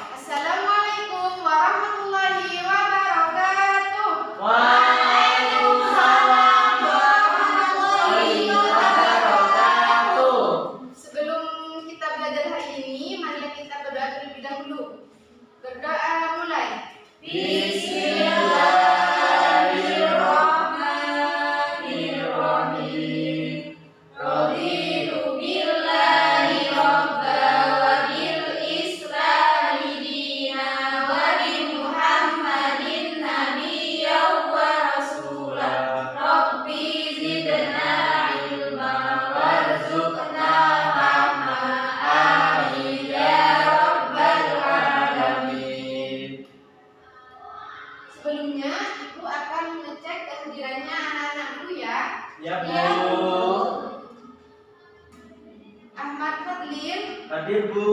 Assalamualaikum warahmatullahi wabarakatuh. Waalaikumsalam warahmatullahi wabarakatuh. Sebelum kita belajar hari ini, marilah kita berdoa terlebih dahulu. Berdoa mulai. Bismillahirrahmanirrahim. Raditu billahi rabba wa bil islami dina wa bi Muhammadin nabiyyan wa rasula. Rabbi zidna ilma warzuqna fahma. Amin ya rabbal alamin. Sebelumnya, Ibu akan mengecek kehadirannya anak-anak dulu ya. Ya, Bu. Ahmad Fadlin, Hadir, Bu.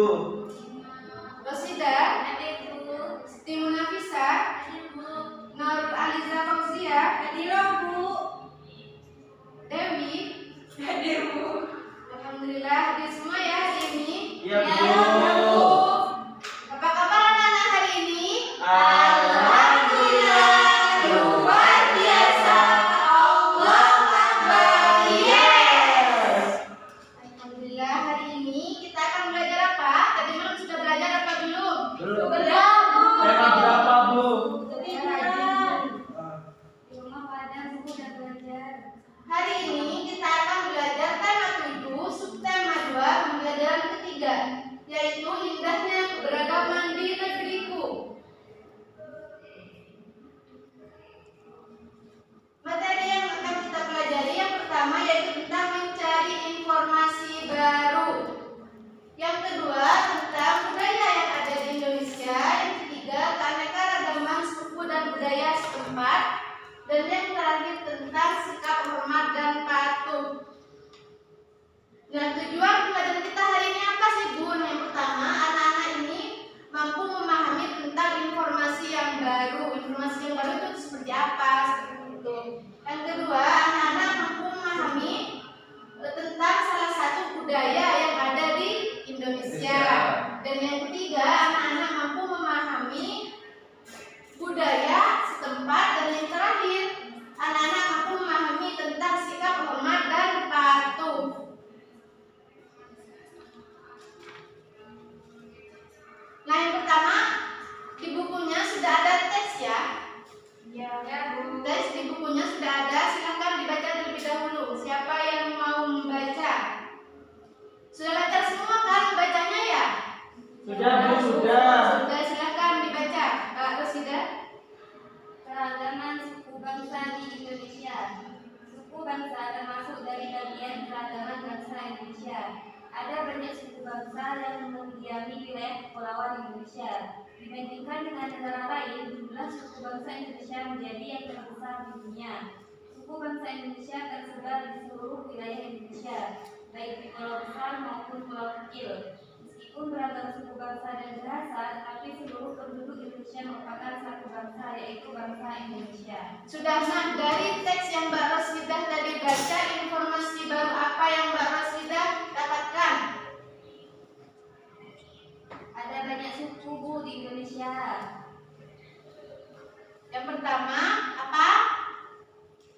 Rosida, hadir Bu. Siti Munafisa, hadir Bu. Nur Aliza Fauzia, hadir Bu. Dewi, hadir Bu. Alhamdulillah hadir semua ya hari ini. Ya, Bu. Apa kabar anak-anak hari ini? Alhamdulillah, luar biasa. Allahu Akbar. Yes. Alhamdulillah hari ini kita akan belajar apa? Tadi malam sudah belajar apa belum? Belum. Belum. Tema berapa, Bu? Di rumah pada buku dan belajar. Hari ini kita akan belajar tema 7, subtema 2, pembelajaran ketiga, yaitu indahnya keberagaman di negeriku. Materi yang akan kita pelajari yang pertama yaitu tentang mencari informasi baru. Yang kedua tentang budaya yang ada di Indonesia. Yang ketiga keanekaragaman suku dan budaya setempat. Dan yang terakhir tentang sikap hormat dan patuh. Nah, tujuan pelajaran kita hari ini apa sih, Bu? Nah, yang pertama, anak-anak ini mampu memahami tentang informasi yang baru. Informasi yang baru itu seperti apa? Seperti itu. Yang kedua, anak-anak mampu memahami tentang salah satu budaya yang ada di Indonesia. Dan yang ketiga, anak-anak mampu memahami budaya setempat. Dan yang terakhir, anak-anak mampu memahami tentang sikap hormat dan patuh. Nah, yang pertama, di bukunya sudah ada teks ya. Ya, Bu. Teks di bukunya sudah ada, silakan dibaca terlebih dahulu. Siapa yang mau membaca? Sudah lancar semua kan membacanya ya? Sudah, Bu, sudah. Sudah, silakan dibaca. Kak Rosida. Keragaman suku bangsa di Indonesia. Suku bangsa termasuk dari bagian keragaman bangsa Indonesia. Ada banyak suku bangsa yang mendiami wilayah kepulauan Indonesia. Dibandingkan dengan negara lain, jumlah suku bangsa Indonesia menjadi yang terbesar di dunia. Suku bangsa Indonesia tersebar di seluruh wilayah Indonesia, baik di pulau besar maupun pulau kecil. Meskipun beragam suku bangsa dan bahasa, tetapi seluruh penduduk Indonesia merupakan satu bangsa, yaitu bangsa Indonesia. Sudah, nah dari teks yang Mbak Rosida tadi baca, informasi baru apa yang Mbak Rosida dapatkan? Ada banyak suku, Bu, di Indonesia. Yang pertama, apa?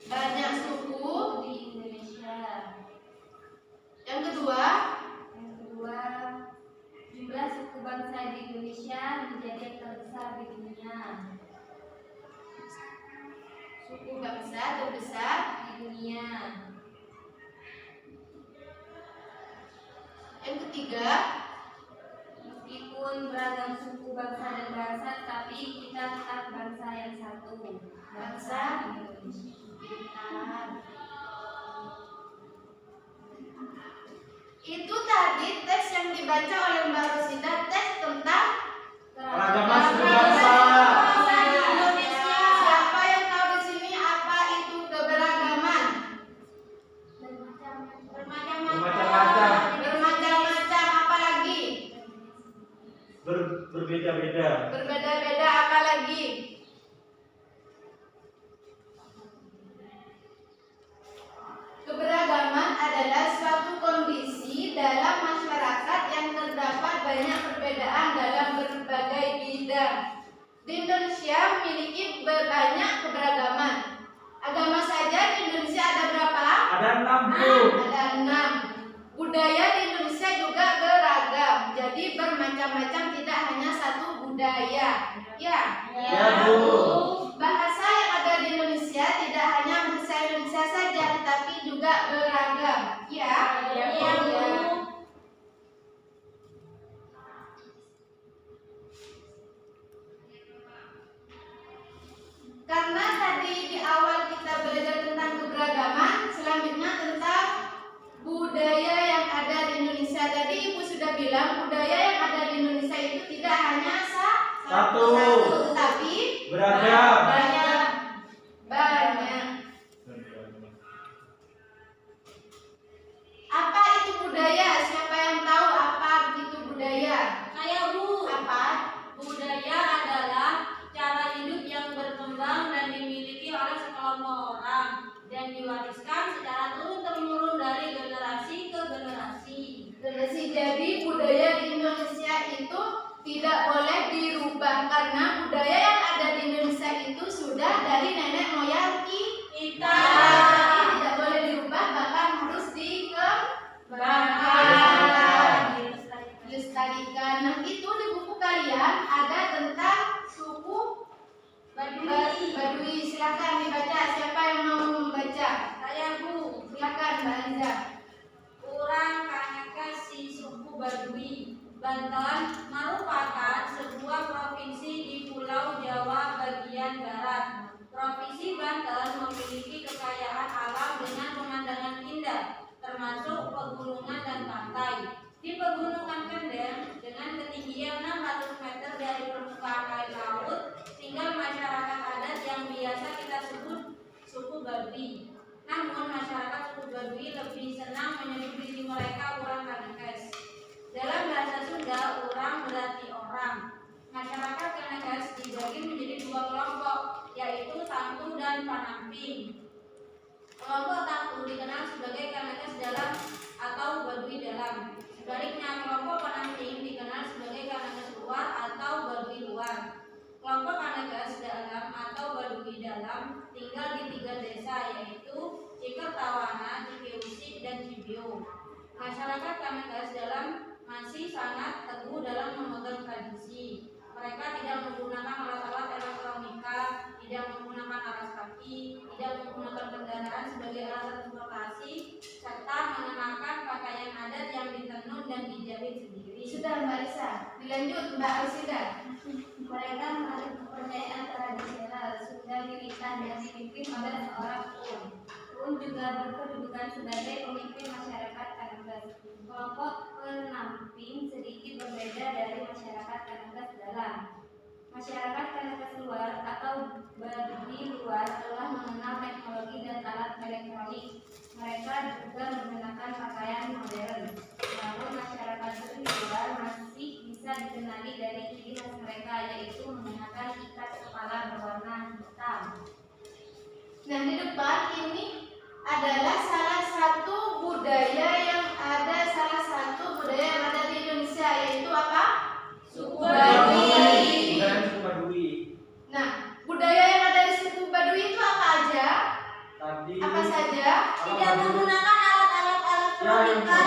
Banyak suku Di Indonesia. Yang kedua, Yang kedua, jumlah suku bangsa di Indonesia menjadi yang terbesar di dunia. suku bangsa terbesar. Di dunia. Yang ketiga, Meskipun beragam suku bangsa dan bahasa, tapi kita tetap bangsa yang satu. Bangsa Indonesia. itu tadi teks yang dibaca oleh Mbak Rosida, teks tentang Keragaman suku bangsa. Indonesia. Siapa yang tahu di sini apa itu keberagaman? Bermacam-macam. Bermacam-macam, apa lagi? Berbeda-beda. Berbeda-beda, apa lagi? beragam. Di Indonesia memiliki banyak keberagaman. Agama saja di Indonesia ada berapa? Ada 6, Bu. Ada 6. Budaya di Indonesia juga beragam. Jadi bermacam-macam, tidak hanya satu budaya. Ya. Ya, Bu. Bahasa yang ada di Indonesia tidak hanya bahasa Indonesia saja, tetapi juga beragam. Ya. Ya, Ya. Karena tadi di awal kita belajar tentang keberagaman, selanjutnya tentang budaya yang ada di Indonesia. Tadi Ibu sudah bilang budaya yang ada di Indonesia itu tidak hanya Satu. tetapi Beragam. banyak. Apa itu budaya? Siapa yang tahu apa itu budaya? Saya, Bu. Apa? Budaya adalah cara hidup yang berkembang dan dimiliki oleh sekelompok orang dan diwariskan secara turun-temurun dari generasi ke generasi. Jadi budaya di Indonesia itu tidak boleh dirubah karena budaya yang ada di Indonesia itu sudah dari nenek moyang kita. Jadi tidak boleh dirubah, bahkan harus dilestarikan. Nah, itu di buku kalian ada tentang suku Baduy. Silakan dibaca. Siapa yang mau membaca? Saya, Bu. Silakan, Mbak Liza. Urang Kanaka si suku Baduy, Banten merupakan sebuah provinsi di Pulau Jawa bagian barat. Provinsi Banten memiliki kekayaan alam dengan pemandangan indah, termasuk pegunungan dan pantai. Di Pegunungan Kendeng dengan ketinggian 600 meter dari permukaan air laut, tinggal masyarakat adat yang biasa kita sebut suku Baduy. Namun masyarakat suku Baduy lebih senang menyebut diri mereka orang Kanekes. Dalam bahasa Sunda, orang berarti orang. Masyarakat Kanekes dibagi menjadi 2 kelompok, yaitu Tangtu dan Panamping. Kelompok Tangtu dikenal sebagai Kanekes dalam atau Baduy dalam. Sebaliknya, kelompok Panamping dikenal sebagai Kanekes luar atau Baduy luar. Kelompok Kanekes dalam atau Baduy dalam tinggal di 3 desa, yaitu Cikertawana, Cikeusi, dan Cibio. Masyarakat Kanekes dalam masih sangat teguh dalam memegang tradisi. Mereka tidak menggunakan alat-alat elektronika, tidak menggunakan alas kaki, tidak menggunakan kendaraan sebagai alat transportasi, serta mengenakan pakaian adat yang ditenun dan dijahit sendiri. Sudah, Mbak Lisa. Dilanjut, Mbak Alsida. Mereka menganut kepercayaan tradisional Sunda militan yang dipimpin oleh seorang Pun. Pun juga berkedudukan sebagai pemimpin masyarakat Kanekes. Kelompok Penamping sedikit berbeda dari masyarakat Kanekes dalam. Masyarakat Kanekes luar atau Baduy luar telah mengenal teknologi dan alat elektronik. Mereka juga menggunakan pakaian modern. Namun masyarakat Baduy luar masih bisa dikenali dari ciri khas mereka, yaitu menggunakan ikat kepala berwarna hitam. Nah, di depan ini adalah salah satu budaya yang ada di Indonesia, yaitu apa? Suku Baduy. Budaya suku Baduy. Nah, budaya yang ada di suku Baduy itu apa aja? Tadi Apa saja? Tidak menggunakan alat-alat elektronika.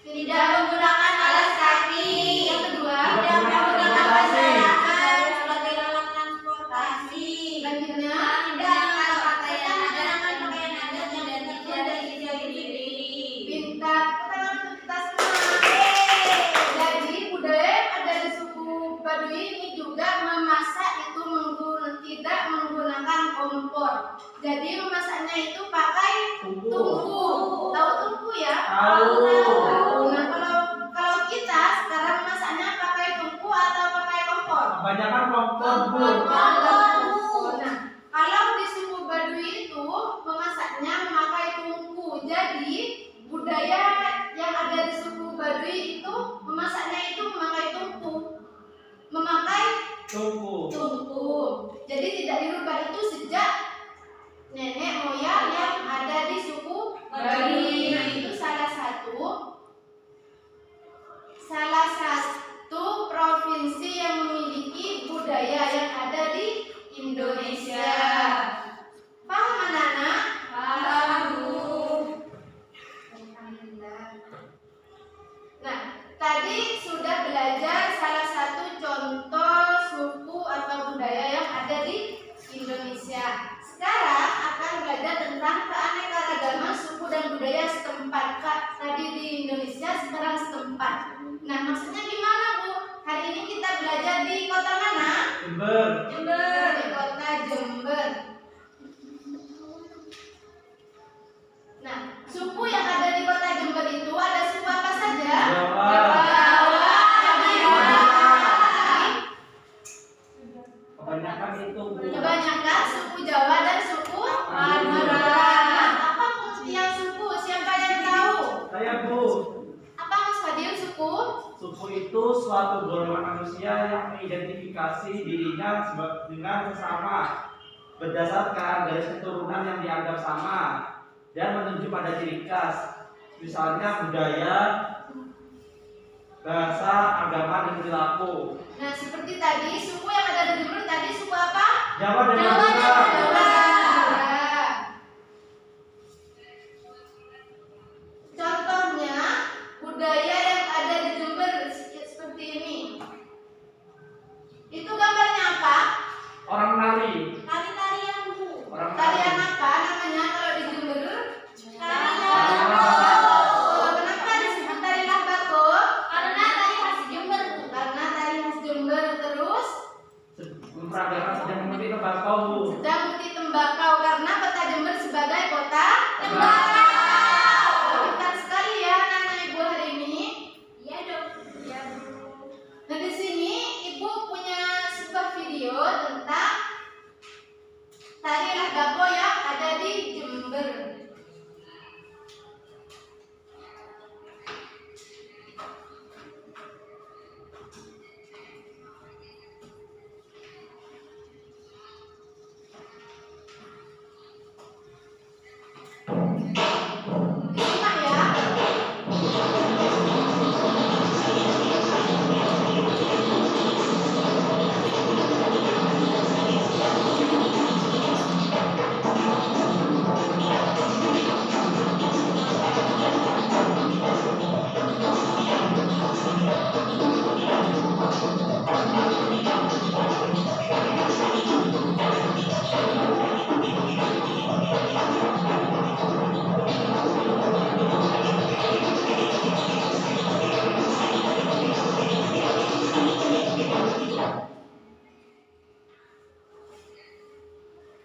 Tidak menggunakan alas kaki. Yang kedua, Tidak menggunakan transportasi. kendaraan sebagai alat transportasi. selanjutnya Tidak menggunakan pakaian adat yang ditinjau dan dijahit sendiri. pintar. Tangan untuk kita semua. Jadi budaya yang ada di suku Baduy ini juga memasak itu tidak menggunakan kompor. Jadi memasaknya itu pakai tungku. Tahu tungku ya? Tahu. Nah, kalau kita sekarang masaknya pakai tungku atau pakai kompor? Kebanyakan kompor, Bu. Nah, kalau di suku Baduy itu memasaknya memakai tungku. Jadi budaya yang ada di suku Baduy itu memasaknya itu memakai tungku. Tungku. Jadi tidak dirubah itu sejak nenek moyang yang ada di suku Baduy. Nah, itu salah satu provinsi yang memiliki budaya yang ada di Indonesia. Paham anak-anak? Paham, Bu. Alhamdulillah. Nah, tadi sudah belajar salah satu contoh suku atau budaya yang ada di Indonesia. Sekarang akan belajar tentang keanekaragaman suku dan budaya setempat. Tadi di Indonesia, sekarang setempat. Nah, maksudnya gimana, Bu? Hari ini kita belajar di kota mana? Jember. Jember. Di kota Jember. Nah, suku yang ada di kota Jember itu ada suku apa saja? Jawa. Jawa, Kebanyakan itu, Bu. kebanyakan suku Jawa dan suku Madura. Apa pengertian suku? Siapa yang tahu? Saya, Bu. Apa Mas Fadil suku? Suku itu suatu golongan manusia yang mengidentifikasi dirinya dengan sesama berdasarkan garis keturunan yang dianggap sama dan menunjuk pada ciri khas, misalnya budaya, bahasa, agama, dan perilaku. Nah, seperti tadi suku yang ada di Jember tadi suku apa? Jawa dan Jawa dan Madura. Madura. Contohnya budaya yang ada di Jember seperti ini. Itu gambarnya apa? Orang menari. Tari-tarian, Bu. Orang Tarian menari. apa namanya kalau di Jember? Tari-tarian. Oh, kenapa disebut tari Bako? Karena tari khas Jember, Bu. Karena tari khas Jember. Terus Memperagakan sedang memetik tembakau, Bu. sedang memetik tembakau karena kota Jember sebagai kota Tembakau. Pintar sekali ya anak-anak ibu hari ini. Iya, Dok. Iya, Bu. Nah, di sini ibu punya sebuah video tentang tari Bako yang ada di Jember. Disimak ya.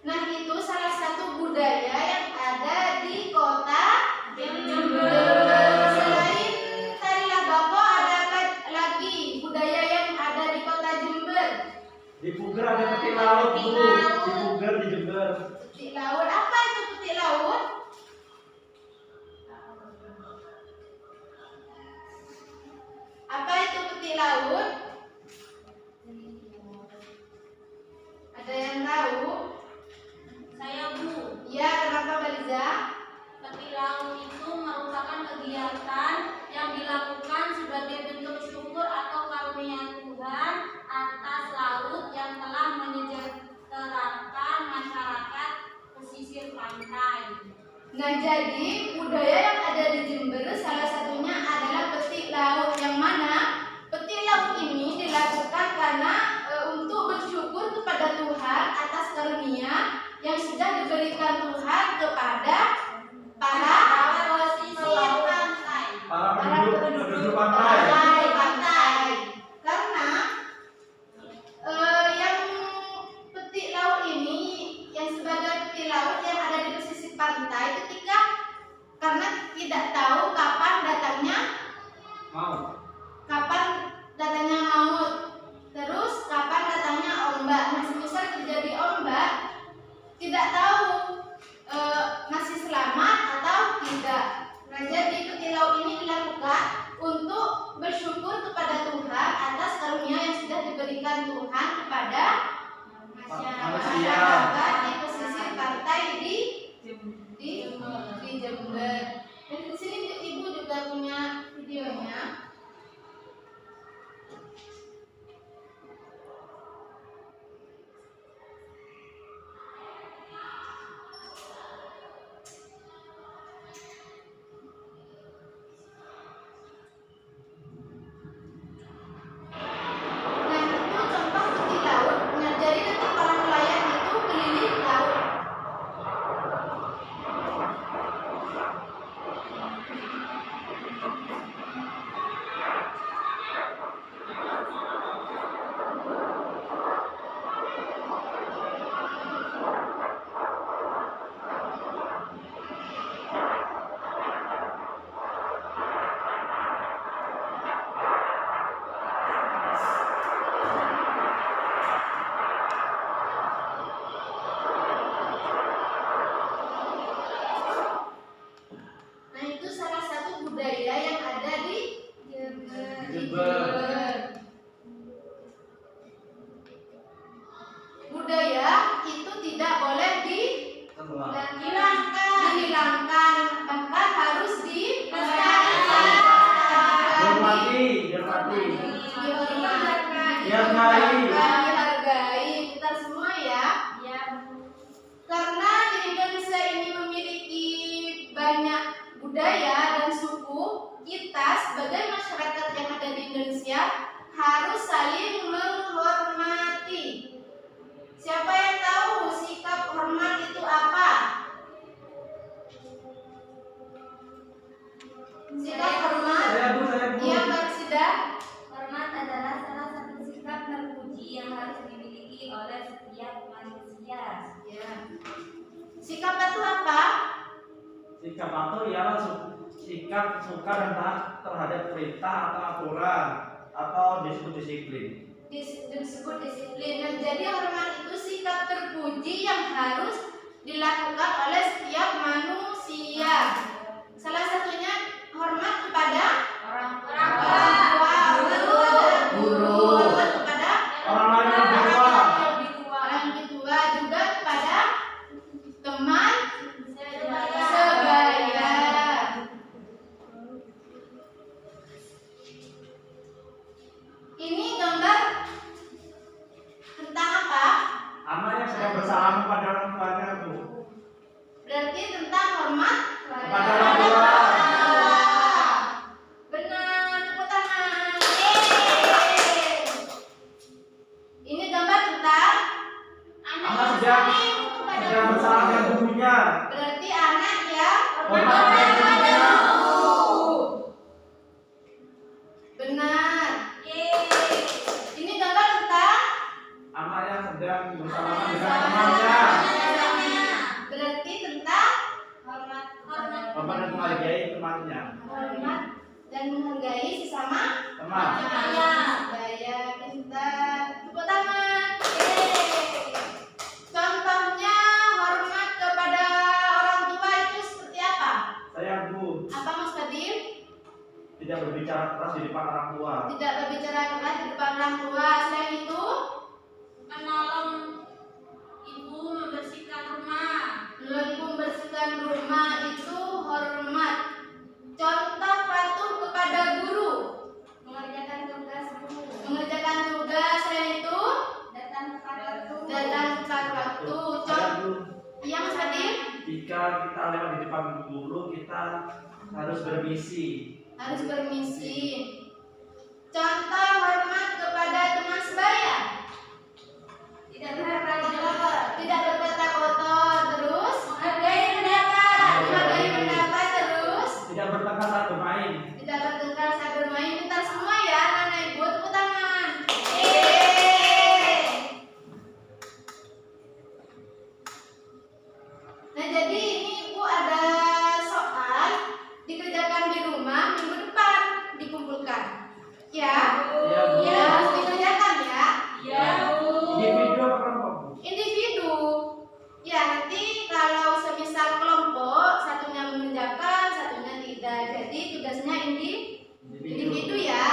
Nah, itu salah satu budaya yang ada di kota Jember. Selain tari Bako, ada apa lagi budaya yang ada di kota Jember? Di Puger ada petik laut, Bu. Petik laut. Di Puger, di Jember. Petik laut. Apa itu petik laut? Apa itu petik laut? Ada yang tahu? Saya, Bu. Ya, kenapa Mbak Liza? Petik laut itu merupakan kegiatan yang dilakukan sebagai bentuk syukur atau karunia Tuhan atas laut yang telah menyejahterakan masyarakat pesisir pantai. Nah, jadi budaya yang ada di Jember salah satunya adalah petik laut, yang mana petik laut ini dilakukan karena untuk bersyukur kepada Tuhan atas karunia yang sudah diberikan Tuhan kepada para Pesisir pantai. Para penduduk pantai. pantai. Karena yang petik laut ini, yang sebagai petik laut yang ada di pesisir pantai, ketika karena tidak tahu kapan datangnya maut, terus kapan datangnya ombak. Nah, semisal terjadi ombak, tidak tahu masih selamat atau tidak. Nah, jadi petik laut ini dilakukan untuk bersyukur kepada Tuhan atas karunia yang sudah diberikan Tuhan kepada masyarakat di pesisir pantai di Jember. Dan di sini ibu juga punya videonya. sikap patuh ialah sikap suka dan taat terhadap perintah atau aturan atau disebut disiplin. Disebut disiplin. Dan jadi hormat itu sikap terpuji yang harus dilakukan oleh setiap manusia. Salah satunya hormat kepada orang tua, guru, hormat kepada Orang lain yang lebih tua. orang lebih tua, juga kepada teman sebaya. Ini gambar tentang apa? Anak yang sedang bersalam kepada orang tuanya itu. Berarti tentang hormat Kepada orang tua. Benar, tepuk tangan. Yeay. Ini gambar tentang Anak sedang bersalam dengan gurunya. berarti anak yang Hormat kepada gurunya. Benar. Yeay. Ini gambar tentang Anak yang sedang bersalaman dengan temannya. berarti tentang hormat Hormat dan menghargai temannya. hormat dan menghargai sesama Teman. Sebaya. Pintar. Tepuk tangan. Yeay. Contohnya hormat kepada orang tua itu seperti apa? Saya Bu, Apa Mas Kadim? tidak berbicara keras di depan orang tua. Tidak berbicara keras di depan orang tua. Selain itu, Menolong ibu membersihkan rumah. membersihkan rumah itu hormat. Contoh patuh kepada guru. Mengerjakan tugas guru. Mengerjakan tugas. Selain itu, Datang tepat waktu. datang tepat waktu. Saya Bu, Iya Mas Kadim, jika kita lewat di depan guru, kita harus bermisi. harus bermisi. Contoh hormat kepada teman sebaya. Tidak berkata kotor. Tidak berkata kotor. Terus menghargai pendapat. Terus Tidak bertengkar saat bermain. tidak bertengkar saat bermain. Pintar semua ya anak ibu, tepuk tangan. Yeay. Nah jadi ini ibu ada soal dikerjakan di rumah minggu depan dikumpulkan. Ya? Ya, Bu. Ya harus dikerjakan ya. Individu apa kelompok, Bu? Individu. Ya nanti kalau semisal kelompok satunya mengerjakan, satunya tidak. Jadi tugasnya individu ya.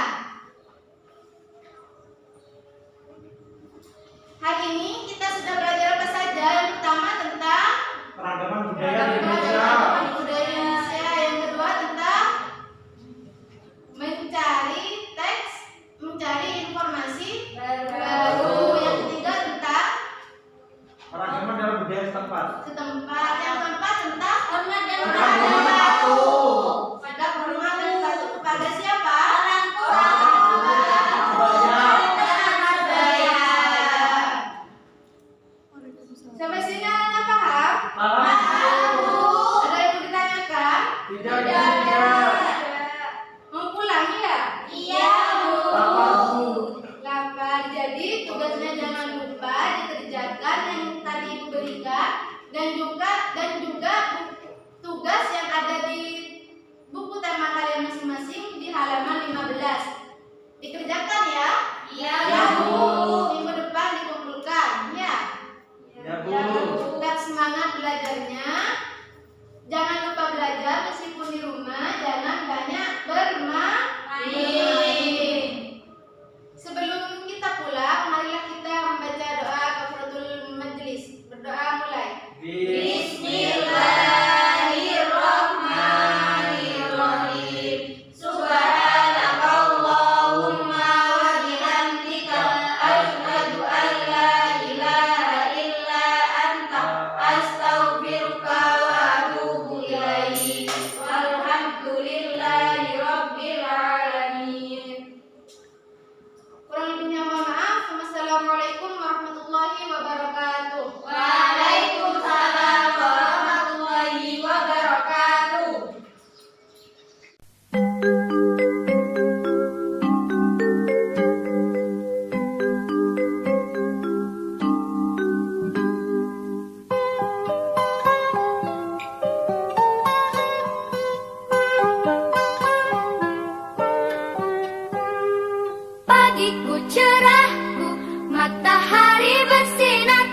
Hari ini kita sudah belajar apa saja? Yang pertama tentang Keragaman budaya di Indonesia. keragaman budaya Indonesia. Yang kedua tentang mencari informasi baru. Yang ketiga tentang Keragaman dalam budaya setempat. setempat. Yang keempat tentang hormat dan Hormat dan patuh. Sikap hormat dan patuh kepada siapa? Orang tua. Sebaya. Sampai sini anak paham? Ada yang mau ditanyakan? Tidak. Mau pulang ya? Lapar, Bu. Lapar. Jadi tugasnya jangan lupa dikerjakan yang tadi Ibu berikan dan juga tugas yang ada di buku tema kalian masing-masing di halaman 15. Dikerjakan ya? Minggu depan dikumpulkan ya. Ya, Bu. Tetap semangat belajarnya. Jangan lupa belajar meskipun di rumah. Jangan banyak bermain. Sebelum kita pulang, marilah kita membaca doa kafaratul majelis. Berdoa mulai. Bis. pagiku cerahku, matahari bersinar.